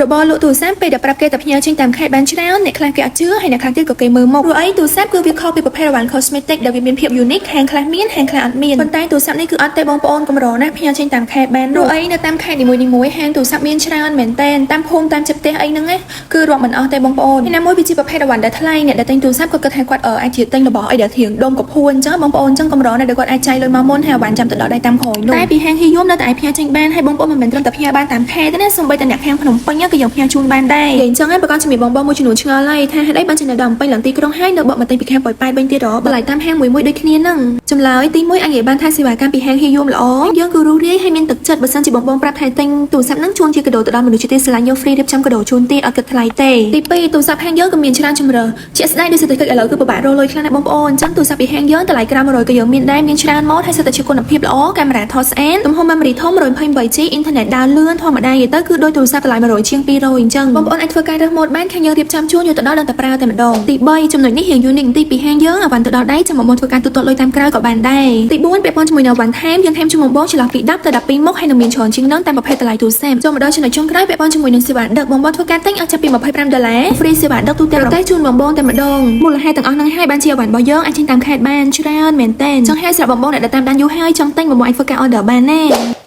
របស់លក់ទូរស័ព្ទពេលដែលប្រាប់គេតែផ្ញើចេញតាមខេត្តបានច្រើនអ្នកខ្លះគេអត់ជឿហើយអ្នកខ្លះទៀតក៏គេមើលមកព្រោះអីទូរស័ព្ទគឺវាខុសពីប្រភេទរង្វាន់ cosmetic ដែលវាមានភាព unique ខាងខ្លះមានខាងខ្លះអត់មានប៉ុន្តែទូរស័ព្ទនេះគឺអត់ទេបងប្អូនកម្រណាស់ផ្ញើចេញតាមខេត្តបានព្រោះអីនៅតាមខេត្តនីមួយៗហាងទូរស័ព្ទមានច្រើនមែនតើតាមភូមិតាមចិត្តផ្ទះអីហ្នឹងណាគឺរាប់មិនអស់ទេបងប្អូនហើយណាមួយវាជាប្រភេទរង្វាន់ដែលថ្លៃអ្នកដែលទិញទូរស័ព្ទក៏គិតថាគាត់អាចជាទិញរបស់អីដែលធៀងដុំកពួនអញ្ចឹងបងប្អូនអញ្ចឹងកម្រណាស់ដែលគាត់អាចចាយលុយមកមុនហើយរង្វាន់ចាំទៅដល់ដៃតាមក្រោយនោះតែពីហាងហ៊ីយូមនៅតែអាចផ្ញើចេញបានហើយបងប្អូនមិនមែនត្រឹមតែផ្ញើបានតាមខេត្តទេណាសូម្បីតែអ្នកខាងភ្នំពេញក៏យើងផ្ញើជូនបានដែរអញ្ចឹងហើយប្រកាសជំរាបបងប្អូនមួយចំនួនឆ្ងល់ហើយថាហេតុអីបានចេញដល់ពេញឡើងទីក្រុងហើយនៅបកមកទិញពីខាងប៉ោយប៉ែតវិញទៀតបន្លែតាមហាងមួយដូចគ្នាហ្នឹងចម្លើយទី1អញនិយាយបានថាសេវាកម្មពីហាងហ៊ីយូមល្អយើងគឺរស់រាយហើយមានទឹកចិត្តបើសិនជាបងប្អូនប្រាប់ថាទិញទូរស័ព្ទហ្នឹងជូនជាកាដូទៅដល់មនុស្សជាទីស្រឡាញ់យកហ្វ្រីរៀបចំកាដូជូនទៀតអត់គិតថ្លៃទេទី2ទូរស័ព្ទហាងយើងក៏មានច្រើនជម្រើសជាក់ស្ដែងដោយសេដ្ឋកិច្ចឥឡូវគឺពិបាករកលុយខ្លាំងណាស់បងប្អូនអញ្ចឹងទូរស័ព្ទពីហាងយើងតម្លៃក្រោម100ក៏យើងមានដែរមានច្រើនម៉ូដហើយសិតតែជាគុណភាពល្អកាមេរ៉ាថតស្អាតទំហំ memory ធំ 128G អ៊ីនធឺណិតដើរលឿនធម្មតានិយាយទៅគឺដូចទូរស័ព្ទតម្លៃ100ជាង200អញ្ចឹងបងប្អូនអាចធ្វើការរើសម៉ូដបានខាងយើងរៀបចំជូនយកទៅដល់ដល់តែប្រើតែម្ដងទី3ចំណុចនេះរៀងយូរនិចបន្តិចពីហាងយើងអាវ៉ាន់ទៅដល់ដៃចាំមកធ្វើការទូទាត់លុយតាមក្រៅក៏បានដែរទី4ពាក់ព័ន្ធជាមួយនឹងអាវ៉ាន់ថែមយើងថែមជូនបងចន្លោះពី10ទៅ12មុខហើយនឹងមានច្រើនជាងនឹងតាមប្រភេទតម្លៃទូរស័ព្ទចូលមកដល់ចំណុចចុងក្រោយពាក់ព័ន្ធជាមួយនឹងសេវាដឹកបងធ្វើការទិញអាចចាប់ពី$25ហ្វ្រីសេវាដឹកទូទាំងប្រទេសជូនបងតែម្ដងមូលហេតុទាំងអស់ហ្នឹងហើយបានជាអាវ៉ាន់របស់យើងអាចចេញតាមខេត្តបានច្រើនមែនតើអញ្ចឹងហើយសម្រាប់បងអ្នកដែលតាមដានយូរហើយចង់ទិញបងអាចធ្វើការ order បានណា